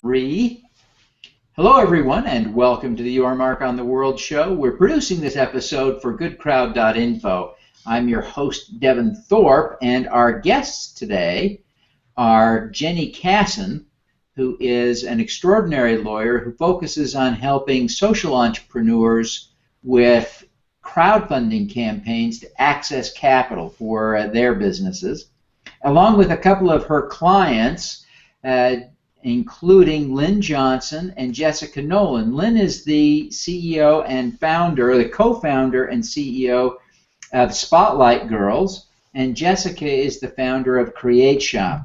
Hello, everyone, and welcome to the Your Mark on the World show. We're producing this episode for GoodCrowd.info. I'm your host, Devin Thorpe, and our guests today are Jenny Kassan, who is an extraordinary lawyer who focuses on helping social entrepreneurs with crowdfunding campaigns to access capital for their businesses, along with a couple of her clients, including Lynn Johnson and Jessica Nowlan. Lynn is the CEO and founder, the co-founder and CEO of Spotlight Girls, and Jessica is the founder of Create Shoppe.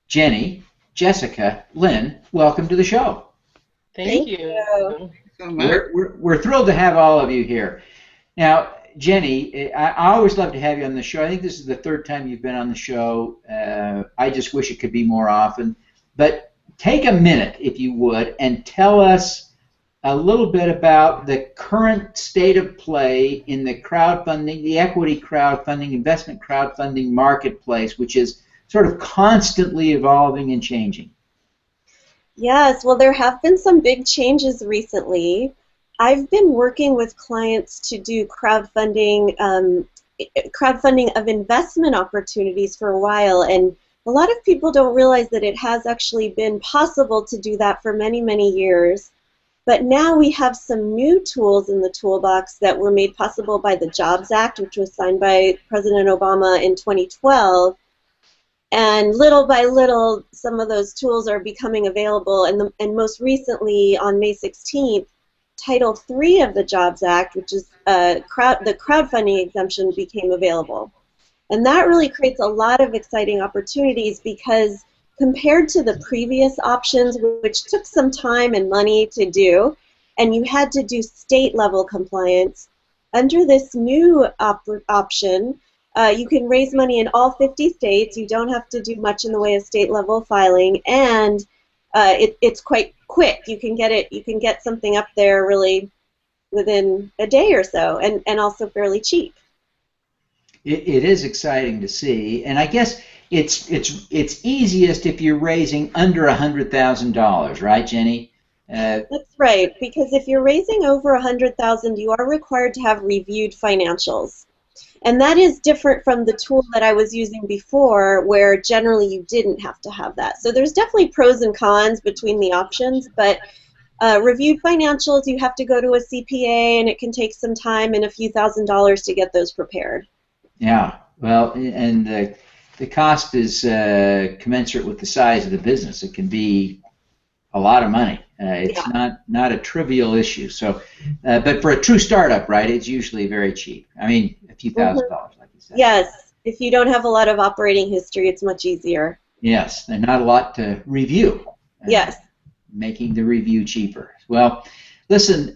Jenny, Jessica, Lynn, welcome to the show. Thank you. We're thrilled to have all of you here. Now, Jenny, I always love to have you on the show. I think this is the third time you've been on the show. I just wish it could be more often. But take a minute, if you would, and tell us a little bit about the current state of play in the crowdfunding, the equity crowdfunding, investment crowdfunding marketplace, which is sort of constantly evolving and changing. Yes, well, there have been some big changes recently. I've been working with clients to do crowdfunding of investment opportunities for a while, and a lot of people don't realize that it has actually been possible to do that for many, many years. But now we have some new tools in the toolbox that were made possible by the Jobs Act, which was signed by President Obama in 2012. And little by little, some of those tools are becoming available, and most recently, on May 16th, Title III of the Jobs Act, which is the crowdfunding exemption, became available. And that really creates a lot of exciting opportunities because compared to the previous options, which took some time and money to do, and you had to do state-level compliance, under this new option, you can raise money in all 50 states. You don't have to do much in the way of state-level filing, and it's quite quick. You can get something up there really within a day or so, and also fairly cheap. It is exciting to see, and I guess it's easiest if you're raising under $100,000, right, Jenny? That's right, because if you're raising over $100,000, you are required to have reviewed financials. And that is different from the tool that I was using before, where generally you didn't have to have that. So there's definitely pros and cons between the options, but reviewed financials, you have to go to a CPA, and it can take some time and a few $1,000s to get those prepared. Yeah, well, and the cost is commensurate with the size of the business. It can be a lot of money. It's not a trivial issue. So, but for a true startup, right, it's usually very cheap. I mean, a few $1,000s, like you said. Yes, if you don't have a lot of operating history, it's much easier. Yes, and not a lot to review. Yes. Making the review cheaper. Well, listen,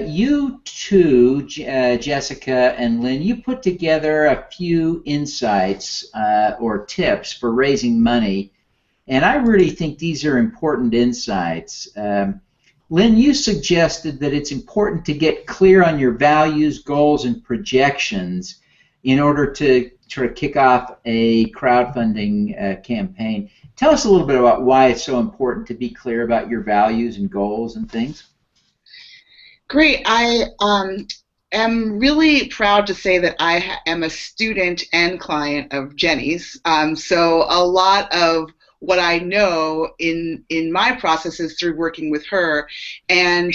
you two, Jessica and Lynn, you put together a few insights or tips for raising money. And I really think these are important insights. Lynn, you suggested that it's important to get clear on your values, goals, and projections in order to sort of kick off a crowdfunding campaign. Tell us a little bit about why it's so important to be clear about your values and goals and things. Great. I am really proud to say that I am a student and client of Jenny's. So a lot of what I know in my process is through working with her, and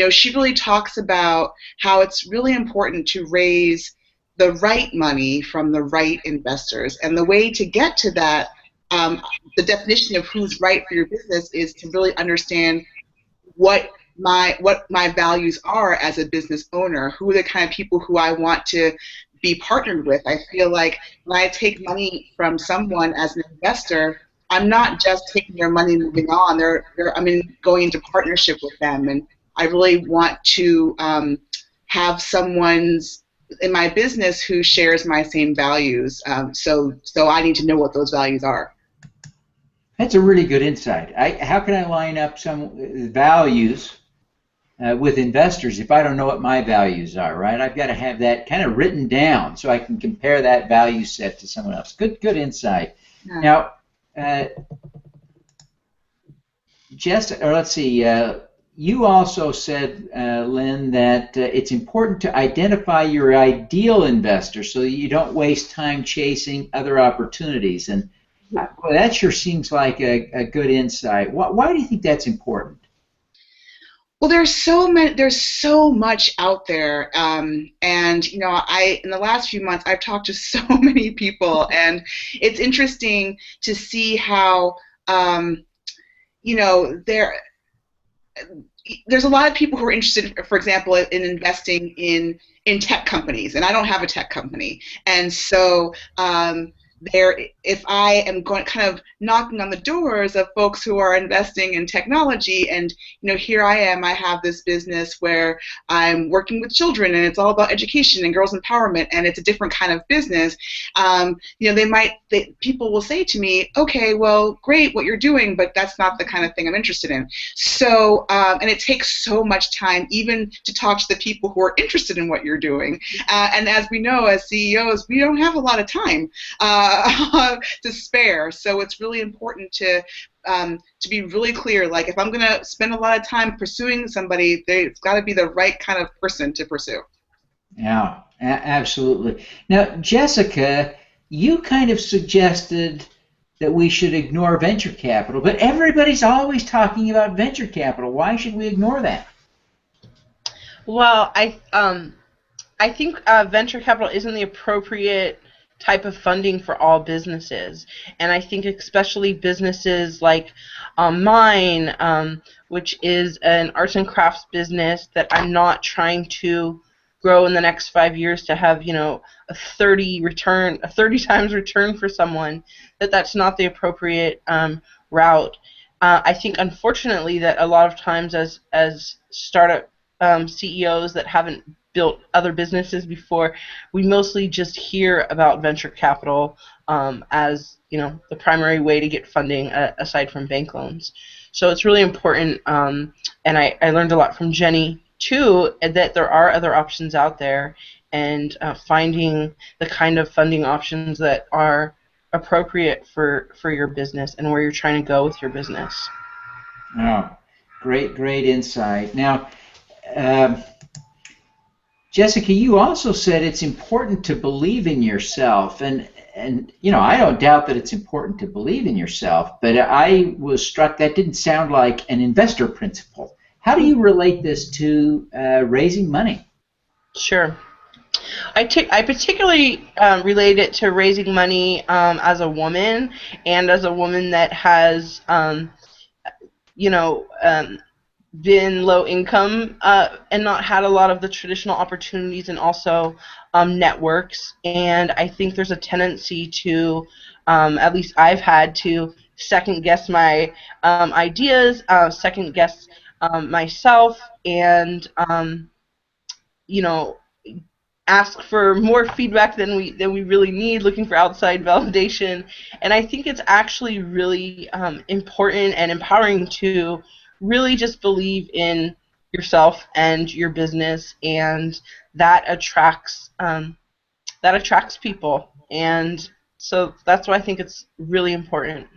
she really talks about how it's really important to raise the right money from the right investors, and the way to get to that, the definition of who's right for your business is to really understand what my values are as a business owner, who are the kind of people who I want to be partnered with. I feel like when I take money from someone as an investor, I'm not just taking their money and moving on. I'm going into partnership with them, and I really want to have someone in my business who shares my same values. So I need to know what those values are. That's a really good insight. How can I line up some values with investors if I don't know what my values are, right? I've got to have that kind of written down so I can compare that value set to someone else. Good insight. Yeah. Now, Jenny, you suggested that it's important to get clear on your values, goals, and projections in order to kick off a crowdfunding campaign. Tell us a little bit about why it's so important to be clear about your values and goals and projections. Jessica, or let's see, you also said, Lynn, that it's important to identify your ideal investor so that you don't waste time chasing other opportunities. And well, that sure seems like a good insight. Why do you think that's important? Well, there's so much out there, and in the last few months, I've talked to so many people, and it's interesting to see how, there's a lot of people who are interested, for example, in investing in tech companies, and I don't have a tech company, and so if I am going kind of knocking on the doors of folks who are investing in technology, and here I am, I have this business where I'm working with children, and it's all about education and girls empowerment, and it's a different kind of business. People will say to me, okay, well, great what you're doing, but that's not the kind of thing I'm interested in. So, and it takes so much time even to talk to the people who are interested in what you're doing. And as we know, as CEOs, we don't have a lot of time to spare. So it's really important to be really clear. Like, if I'm going to spend a lot of time pursuing somebody, it's got to be the right kind of person to pursue. Yeah, absolutely. Now, Jessica, you kind of suggested that we should ignore venture capital, but everybody's always talking about venture capital. Why should we ignore that? Well, I think venture capital isn't the appropriate type of funding for all businesses, and I think especially businesses like mine, which is an arts and crafts business that I'm not trying to grow in the next 5 years to have a 30 times return for someone, that's not the appropriate route. I think unfortunately that a lot of times as startup CEOs that haven't built other businesses before, we mostly just hear about venture capital as the primary way to get funding aside from bank loans. So it's really important, and I learned a lot from Jenny too, that there are other options out there, and finding the kind of funding options that are appropriate for your business and where you're trying to go with your business. Oh, great insight. Now, Jessica, you also said it's important to believe in yourself, and I don't doubt that it's important to believe in yourself, but I was struck that didn't sound like an investor principle. How do you relate this to raising money? Sure. I particularly relate it to raising money as a woman, and as a woman that has been low income and not had a lot of the traditional opportunities, and also networks. And I think there's a tendency to, at least I've had to, second guess my ideas, second guess myself, and ask for more feedback than we really need, looking for outside validation. And I think it's actually really important and empowering to really just believe in yourself and your business, and that attracts people. And so that's why I think it's really important.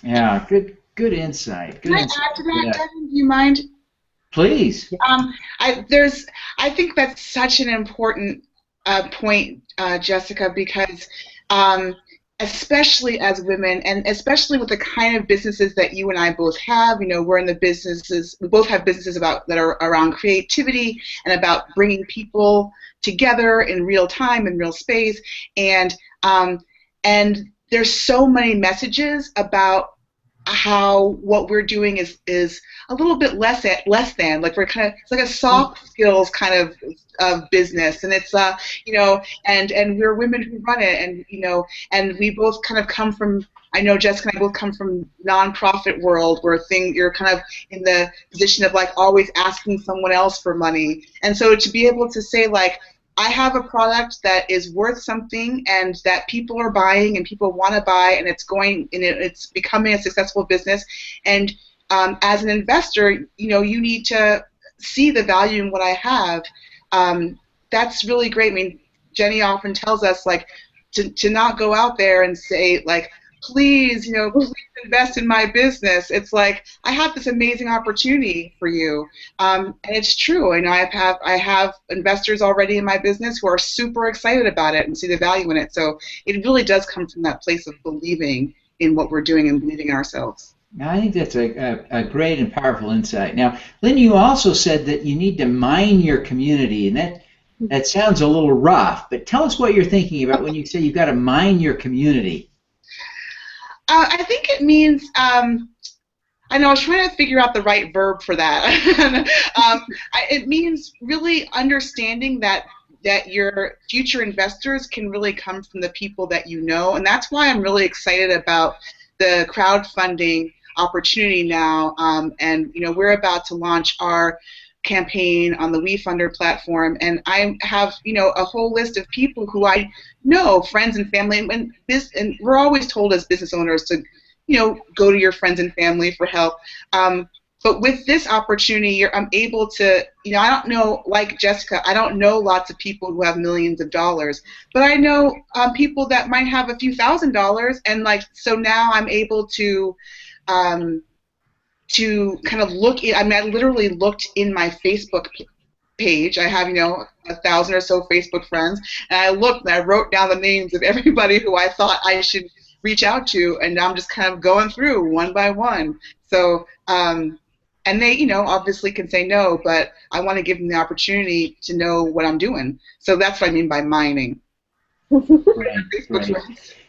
Yeah, good insight. Can I add to that, Devin? Do you mind? Please. I think that's such an important point, Jessica, because especially as women, and especially with the kind of businesses that you and I both have, we're in the businesses, we both have businesses that are around creativity and about bringing people together in real time, in real space, and there's so many messages about how what we're doing is a little bit less than, like, it's like a soft skills kind of business, and it's and we're women who run it, and we both kind of come from, I know Jessica and I both come from nonprofit world where you're kind of in the position of like always asking someone else for money, and so to be able to say, like, I have a product that is worth something and that people are buying and people want to buy, and it's becoming a successful business. And as an investor, you need to see the value in what I have. That's really great. I mean, Jenny often tells us, like, to not go out there and say, like, please, please invest in my business. It's like, I have this amazing opportunity for you. And it's true. I have investors already in my business who are super excited about it and see the value in it. So it really does come from that place of believing in what we're doing and believing in ourselves. Now, I think that's a great and powerful insight. Now, Lynn, you also said that you need to mine your community, and that sounds a little rough, but tell us what you're thinking about when you say you've got to mine your community. I think it means, I know I was trying to figure out the right verb for that. It means really understanding that your future investors can really come from the people that you know, and that's why I'm really excited about the crowdfunding opportunity now. And we're about to launch our campaign on the WeFunder platform, and I have a whole list of people who I know, friends and family, and we're always told as business owners to go to your friends and family for help. But with this opportunity, I'm able to, I don't know, like Jessica, I don't know lots of people who have millions of dollars, but I know people that might have a few $1,000s, and so now I'm able to kind of look in. I mean, I literally looked in my Facebook page. I have 1,000 or so Facebook friends, and I looked and I wrote down the names of everybody who I thought I should reach out to, and I'm just kind of going through one by one. So, and they, obviously can say no, but I want to give them the opportunity to know what I'm doing. So that's what I mean by mining. Right.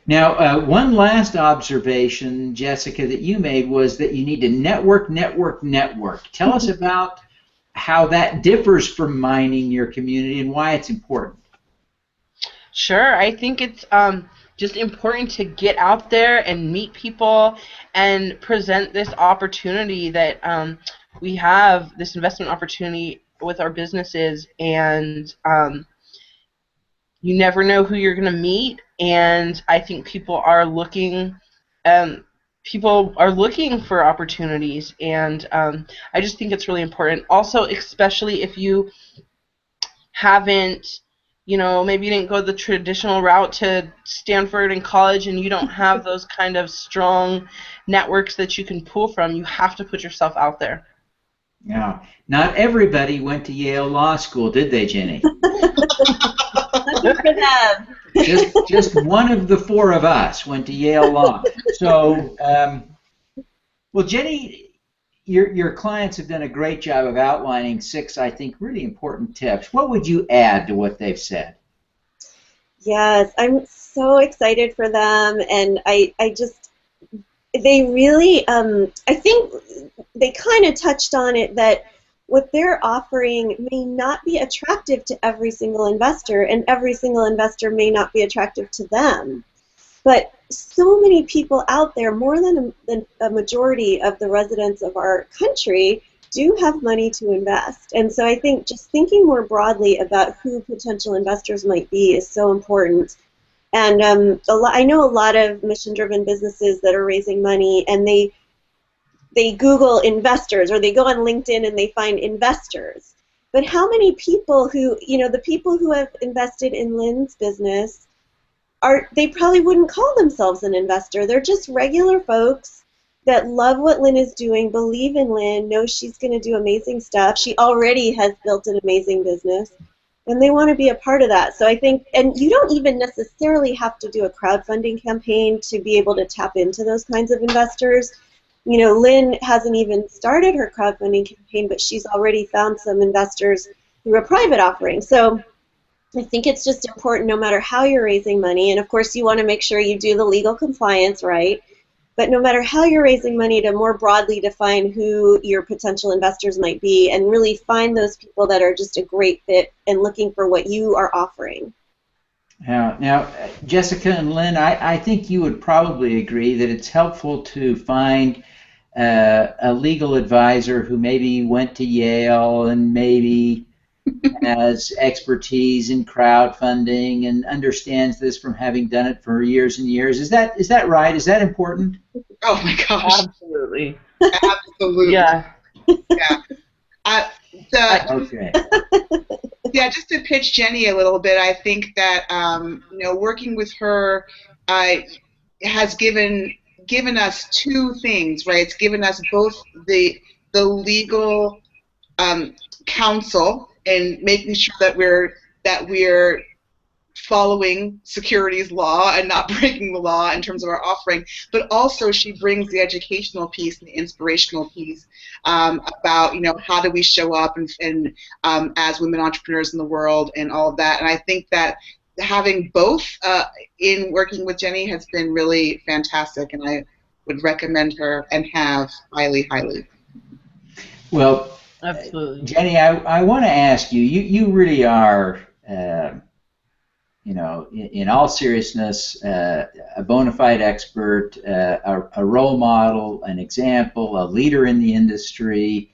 Now, one last observation, Jessica, that you made was that you need to network. Tell us about how that differs from mining your community and why it's important. Sure. I think it's just important to get out there and meet people and present this opportunity that we have, this investment opportunity with our businesses, and you never know who you're going to meet, and I think people are looking for opportunities, and I just think it's really important. Also, especially if you haven't, maybe you didn't go the traditional route to Stanford and college, and you don't have those kind of strong networks that you can pull from, you have to put yourself out there. Yeah. Not everybody went to Yale Law School, did they, Jenny? Just one of the four of us went to Yale Law. So, well, Jenny, your clients have done a great job of outlining 6, I think, really important tips. What would you add to what they've said? Yes, I'm so excited for them, and they really, I think they kind of touched on it, that what they're offering may not be attractive to every single investor, and every single investor may not be attractive to them. But so many people out there, more than a majority of the residents of our country, do have money to invest. And so I think just thinking more broadly about who potential investors might be is so important. And I know a lot of mission-driven businesses that are raising money, and they Google investors, or they go on LinkedIn and they find investors. But how many people who, the people who have invested in Lynn's business, they probably wouldn't call themselves an investor. They're just regular folks that love what Lynn is doing, believe in Lynn, know she's going to do amazing stuff. She already has built an amazing business, and they want to be a part of that. So I think, and you don't even necessarily have to do a crowdfunding campaign to be able to tap into those kinds of investors. Lynn hasn't even started her crowdfunding campaign, but she's already found some investors through a private offering. So I think it's just important, no matter how you're raising money, and of course you want to make sure you do the legal compliance right, but no matter how you're raising money, to more broadly define who your potential investors might be, and really find those people that are just a great fit and looking for what you are offering. Now, Jessica and Lynn, I think you would probably agree that it's helpful to find a legal advisor who maybe went to Yale and maybe has expertise in crowdfunding and understands this from having done it for years and years. Is that right? Is that important? Oh my gosh! Absolutely. Absolutely. Yeah. Yeah. Okay. Yeah, just to pitch Jenny a little bit, I think that working with her, has given us two things, right? It's given us both the legal counsel and making sure that we're following securities law and not breaking the law in terms of our offering, but also she brings the educational piece and the inspirational piece about, you know, how do we show up and as women entrepreneurs in the world and all of that. And I think that having both in working with Jenny has been really fantastic, and I would recommend her and have highly, highly. Well, Absolutely. Jenny, I want to ask you, you really are, you know, in all seriousness, a bona fide expert, a role model, an example, a leader in the industry.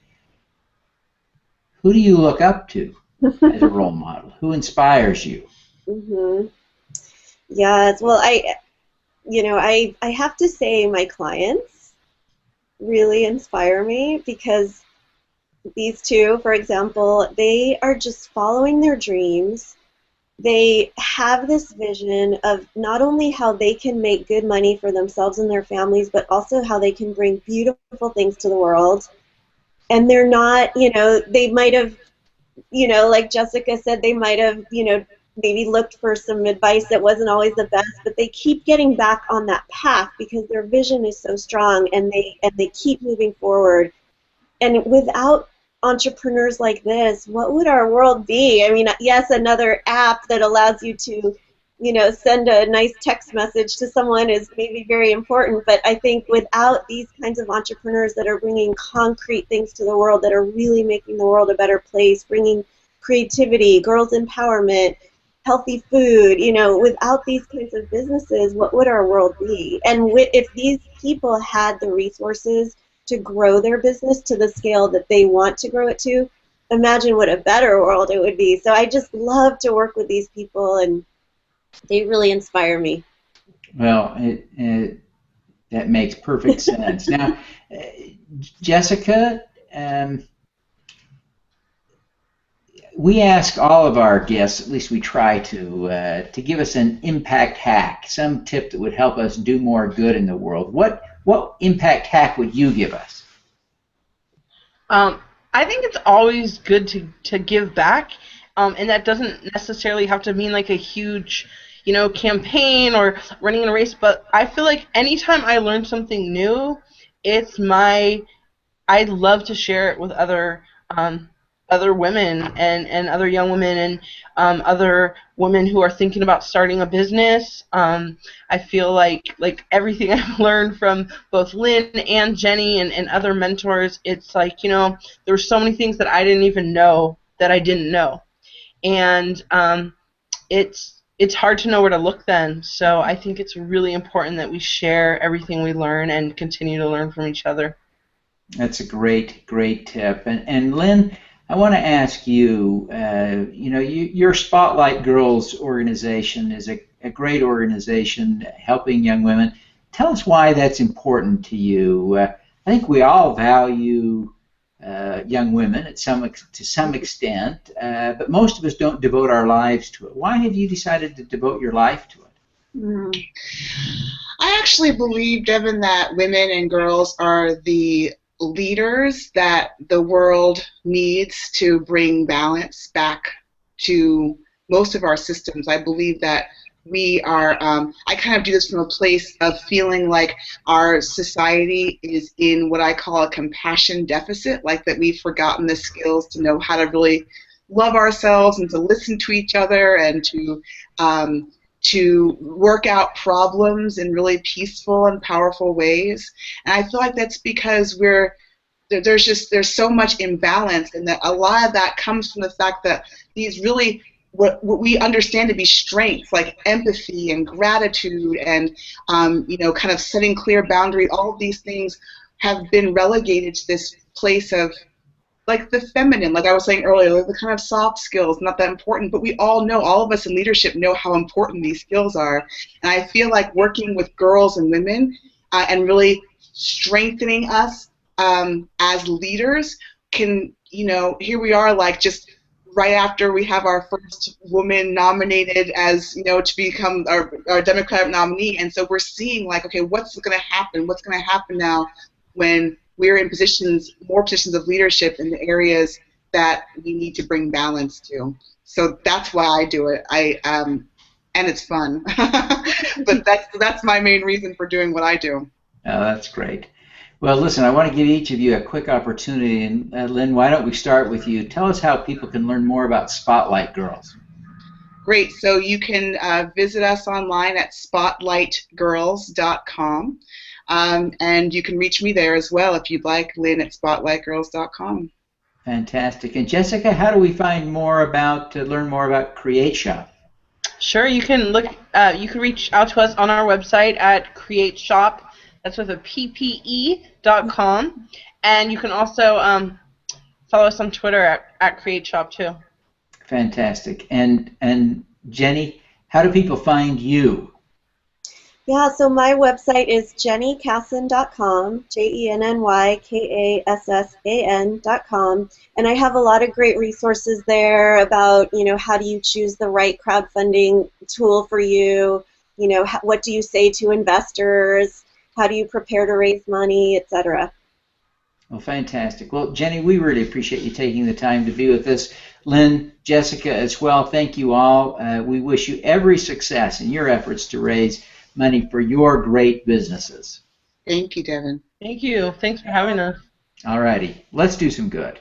Who do you look up to as a role model? Who inspires you? Mm-hmm. Yes, well, I have to say my clients really inspire me, because these two, for example, they are just following their dreams. They have this vision of not only how they can make good money for themselves and their families, but also how they can bring beautiful things to the world. And they're not, you know, they might have, you know, like Jessica said, they might have, you know, maybe looked for some advice that wasn't always the best, but they keep getting back on that path because their vision is so strong, and they keep moving forward. And without entrepreneurs like this, what would our world be? I mean, yes, another app that allows you to, you know, send a nice text message to someone is maybe very important, but I think without these kinds of entrepreneurs that are bringing concrete things to the world, that are really making the world a better place, bringing creativity, girls' empowerment, healthy food, you know, without these kinds of businesses, what would our world be? And if these people had the resources to grow their business to the scale that they want to grow it to, imagine what a better world it would be. So I just love to work with these people, and they really inspire me. Well, that makes perfect sense. Now, Jessica, we ask all of our guests, at least we try to give us an impact hack, some tip that would help us do more good in the world. What impact hack would you give us? I think it's always good to give back, and that doesn't necessarily have to mean like a huge, you know, campaign or running a race. But I feel like anytime I learn something new, I'd love to share it with other women and other young women and other women who are thinking about starting a business. I feel like everything I've learned from both Lynn and Jenny and other mentors, it's like, you know, there were so many things that I didn't even know that I didn't know. And it's hard to know where to look then. So I think it's really important that we share everything we learn and continue to learn from each other. That's a great tip. And Lynn, I want to ask you, you know, your Spotlight Girls organization is a great organization helping young women. Tell us why that's important to you. I think we all value young women to some extent, but most of us don't devote our lives to it. Why have you decided to devote your life to it? I actually believe, Devin, that women and girls are the leaders that the world needs to bring balance back to most of our systems. I believe that we are, I kind of do this from a place of feeling like our society is in what I call a compassion deficit, like that we've forgotten the skills to know how to really love ourselves and to listen to each other and to work out problems in really peaceful and powerful ways. And I feel like that's because there's so much imbalance, and that a lot of that comes from the fact that these really what we understand to be strengths, like empathy and gratitude and you know, kind of setting clear boundaries, all of these things have been relegated to this place of like the feminine, like I was saying earlier, like the kind of soft skills, not that important, but we all know, all of us in leadership know how important these skills are. And I feel like working with girls and women and really strengthening us as leaders can, you know, here we are like just right after we have our first woman nominated as, to become our Democratic nominee. And so we're seeing like, okay, what's going to happen? What's going to happen now when we're in more positions of leadership in the areas that we need to bring balance to? So that's why I do it. And it's fun. But that's my main reason for doing what I do. Oh, that's great. Well, listen, I want to give each of you a quick opportunity. And Lynn, why don't we start with you? Tell us how people can learn more about Spotlight Girls. Great. So you can visit us online at spotlightgirls.com. And you can reach me there as well if you'd like, Lynn at spotlightgirls.com. Fantastic. And Jessica, how do we find more learn more about Create Shoppe? Sure, you can you can reach out to us on our website at Create Shoppe. That's with a PPE.com, and you can also follow us on Twitter at Create Shoppe too. Fantastic. And Jenny, how do people find you? Yeah, so my website is jennykassan.com, JENNYKASSAN.com, and I have a lot of great resources there about, how do you choose the right crowdfunding tool for you, what do you say to investors, how do you prepare to raise money, etc. Well, fantastic. Well, Jenny, we really appreciate you taking the time to be with us. Lynn, Jessica as well, thank you all. We wish you every success in your efforts to raise money for your great businesses. Thank you, Devin. Thank you. Thanks for having us. All righty. Let's do some good.